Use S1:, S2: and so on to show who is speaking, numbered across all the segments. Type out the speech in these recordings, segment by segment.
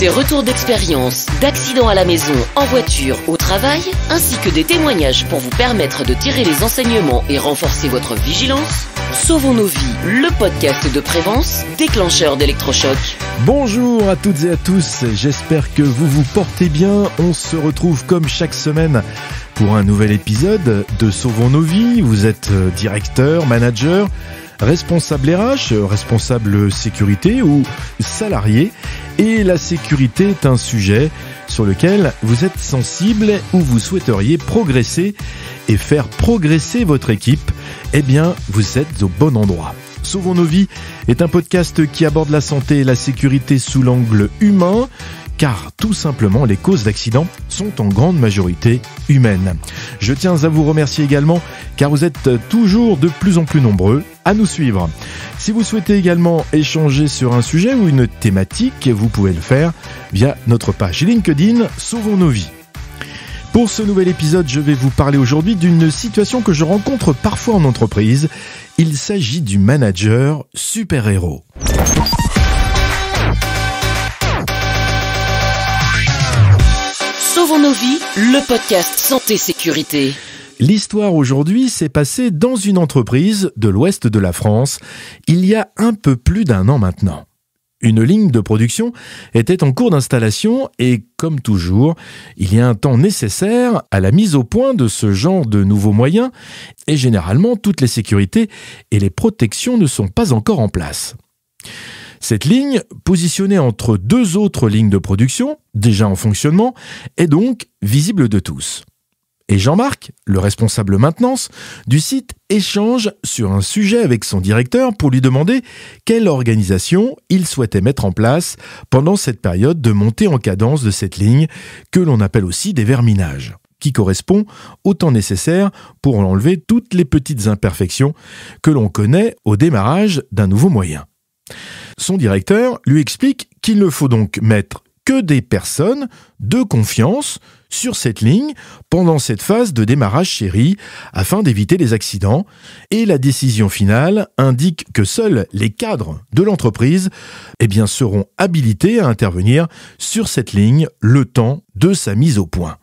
S1: Des retours d'expérience, d'accidents à la maison, en voiture, au travail, ainsi que des témoignages pour vous permettre de tirer les enseignements et renforcer votre vigilance. Sauvons nos vies, le podcast de Prévence, déclencheur d'électrochoc.
S2: Bonjour à toutes et à tous, j'espère que vous vous portez bien. On se retrouve comme chaque semaine pour un nouvel épisode de Sauvons nos vies. Vous êtes directeur, manager, responsable RH, responsable sécurité ou salarié. Et la sécurité est un sujet sur lequel vous êtes sensible ou vous souhaiteriez progresser et faire progresser votre équipe. Eh bien, vous êtes au bon endroit. Sauvons nos vies est un podcast qui aborde la santé et la sécurité sous l'angle humain, car tout simplement les causes d'accidents sont en grande majorité humaines. Je tiens à vous remercier également car vous êtes toujours de plus en plus nombreux à nous suivre. Si vous souhaitez également échanger sur un sujet ou une thématique, vous pouvez le faire via notre page LinkedIn Sauvons nos vies. Pour ce nouvel épisode, je vais vous parler aujourd'hui d'une situation que je rencontre parfois en entreprise. Il s'agit du manager super-héros.
S1: Sauvons nos vies, le podcast santé-sécurité.
S2: L'histoire aujourd'hui s'est passée dans une entreprise de l'ouest de la France, il y a un peu plus d'un an maintenant. Une ligne de production était en cours d'installation et, comme toujours, il y a un temps nécessaire à la mise au point de ce genre de nouveaux moyens et généralement toutes les sécurités et les protections ne sont pas encore en place. Cette ligne, positionnée entre deux autres lignes de production, déjà en fonctionnement, est donc visible de tous. Et Jean-Marc, le responsable maintenance du site, échange sur un sujet avec son directeur pour lui demander quelle organisation il souhaitait mettre en place pendant cette période de montée en cadence de cette ligne, que l'on appelle aussi des verminages, qui correspond au temps nécessaire pour enlever toutes les petites imperfections que l'on connaît au démarrage d'un nouveau moyen. Son directeur lui explique qu'il ne faut donc mettre que des personnes de confiance sur cette ligne pendant cette phase de démarrage chérie afin d'éviter les accidents et la décision finale indique que seuls les cadres de l'entreprise seront habilités à intervenir sur cette ligne le temps de sa mise au point.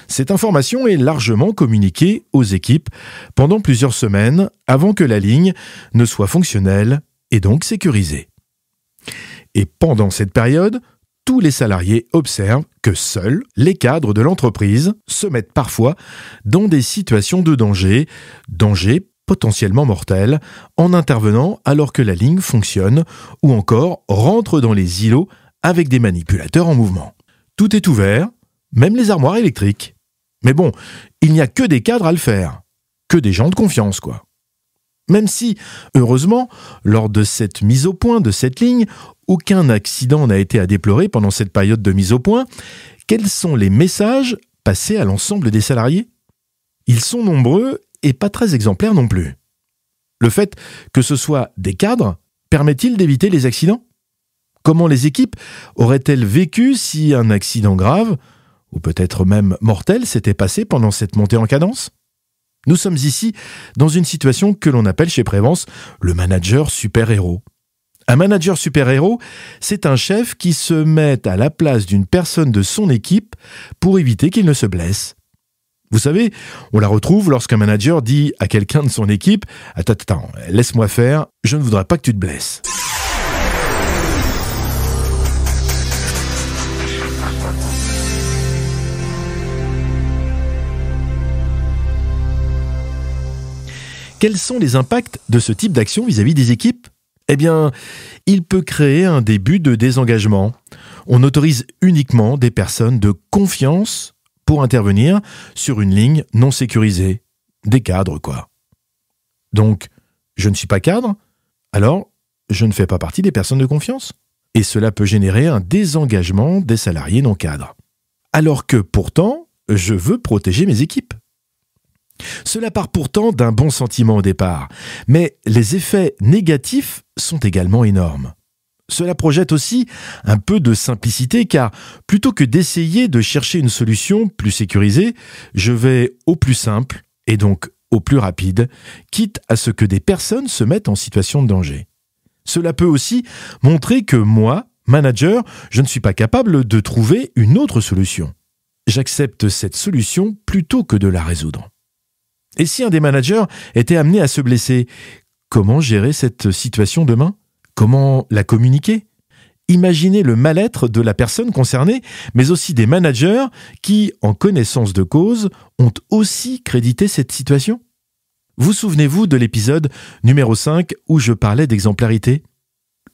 S2: Cette information est largement communiquée aux équipes pendant plusieurs semaines avant que la ligne ne soit fonctionnelle et donc sécurisée. Et pendant cette période, tous les salariés observent que seuls les cadres de l'entreprise se mettent parfois dans des situations de danger potentiellement mortels, en intervenant alors que la ligne fonctionne ou encore rentre dans les îlots avec des manipulateurs en mouvement. Tout est ouvert, même les armoires électriques. Mais bon, il n'y a que des cadres à le faire, que des gens de confiance, quoi. Même si, heureusement, lors de cette mise au point de cette ligne, aucun accident n'a été à déplorer pendant cette période de mise au point, quels sont les messages passés à l'ensemble des salariés ? Ils sont nombreux et pas très exemplaires non plus. Le fait que ce soit des cadres permet-il d'éviter les accidents ? Comment les équipes auraient-elles vécu si un accident grave, ou peut-être même mortel, s'était passé pendant cette montée en cadence ? Nous sommes ici dans une situation que l'on appelle chez Prévence le manager super-héros. Un manager super-héros, c'est un chef qui se met à la place d'une personne de son équipe pour éviter qu'il ne se blesse. Vous savez, on la retrouve lorsqu'un manager dit à quelqu'un de son équipe « Attends, laisse-moi faire, je ne voudrais pas que tu te blesses ». Quels sont les impacts de ce type d'action vis-à-vis des équipes ? Il peut créer un début de désengagement. On autorise uniquement des personnes de confiance pour intervenir sur une ligne non sécurisée. Des cadres, quoi. Donc, je ne suis pas cadre, alors je ne fais pas partie des personnes de confiance. Et cela peut générer un désengagement des salariés non cadres. Alors que pourtant, je veux protéger mes équipes. Cela part pourtant d'un bon sentiment au départ, mais les effets négatifs sont également énormes. Cela projette aussi un peu de simplicité car plutôt que d'essayer de chercher une solution plus sécurisée, je vais au plus simple et donc au plus rapide, quitte à ce que des personnes se mettent en situation de danger. Cela peut aussi montrer que moi, manager, je ne suis pas capable de trouver une autre solution. J'accepte cette solution plutôt que de la résoudre. Et si un des managers était amené à se blesser, comment gérer cette situation demain ? Comment la communiquer ? Imaginez le mal-être de la personne concernée, mais aussi des managers qui, en connaissance de cause, ont aussi crédité cette situation. Vous souvenez-vous de l'épisode numéro 5 où je parlais d'exemplarité ?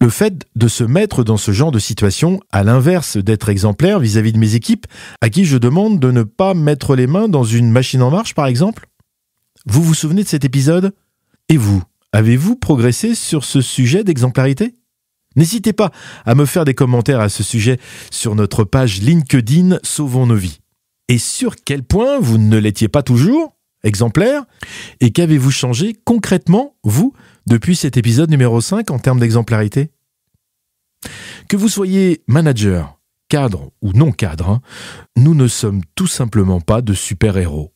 S2: Le fait de se mettre dans ce genre de situation, à l'inverse d'être exemplaire vis-à-vis de mes équipes, à qui je demande de ne pas mettre les mains dans une machine en marche, par exemple ? Vous vous souvenez de cet épisode ? Et vous, avez-vous progressé sur ce sujet d'exemplarité ? N'hésitez pas à me faire des commentaires à ce sujet sur notre page LinkedIn Sauvons nos vies. Et sur quel point vous ne l'étiez pas toujours exemplaire ? Et qu'avez-vous changé concrètement, vous, depuis cet épisode numéro 5 en termes d'exemplarité ? Que vous soyez manager, cadre ou non cadre, nous ne sommes tout simplement pas de super-héros.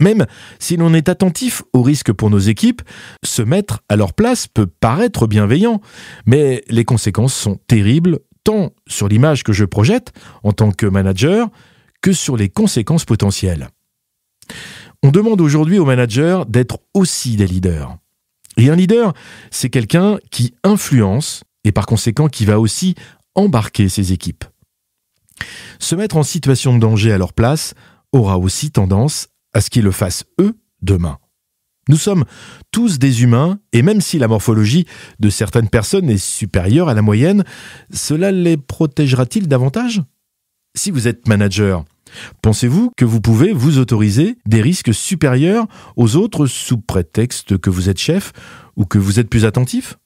S2: Même si l'on est attentif aux risques pour nos équipes, se mettre à leur place peut paraître bienveillant, mais les conséquences sont terribles tant sur l'image que je projette en tant que manager que sur les conséquences potentielles. On demande aujourd'hui aux managers d'être aussi des leaders. Et un leader, c'est quelqu'un qui influence et par conséquent qui va aussi embarquer ses équipes. Se mettre en situation de danger à leur place aura aussi tendance à ce qu'ils le fassent eux demain. Nous sommes tous des humains et même si la morphologie de certaines personnes est supérieure à la moyenne, cela les protégera-t-il davantage ? Si vous êtes manager, pensez-vous que vous pouvez vous autoriser des risques supérieurs aux autres sous prétexte que vous êtes chef ou que vous êtes plus attentif ?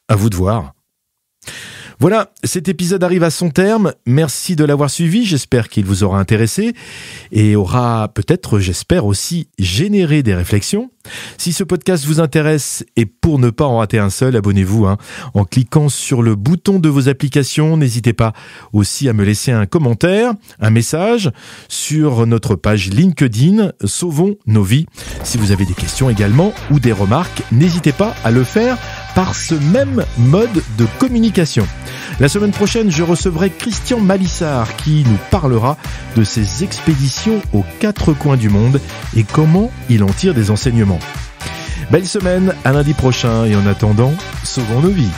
S2: À vous de voir. Voilà, cet épisode arrive à son terme. Merci de l'avoir suivi. J'espère qu'il vous aura intéressé et aura peut-être, j'espère aussi, généré des réflexions. Si ce podcast vous intéresse et pour ne pas en rater un seul, abonnez-vous en cliquant sur le bouton de vos applications. N'hésitez pas aussi à me laisser un commentaire, un message sur notre page LinkedIn Sauvons nos vies. Si vous avez des questions également ou des remarques, n'hésitez pas à le faire par ce même mode de communication. La semaine prochaine, je recevrai Christian Malissard qui nous parlera de ses expéditions aux 4 coins du monde et comment il en tire des enseignements. Belle semaine, à lundi prochain et en attendant, sauvons nos vies.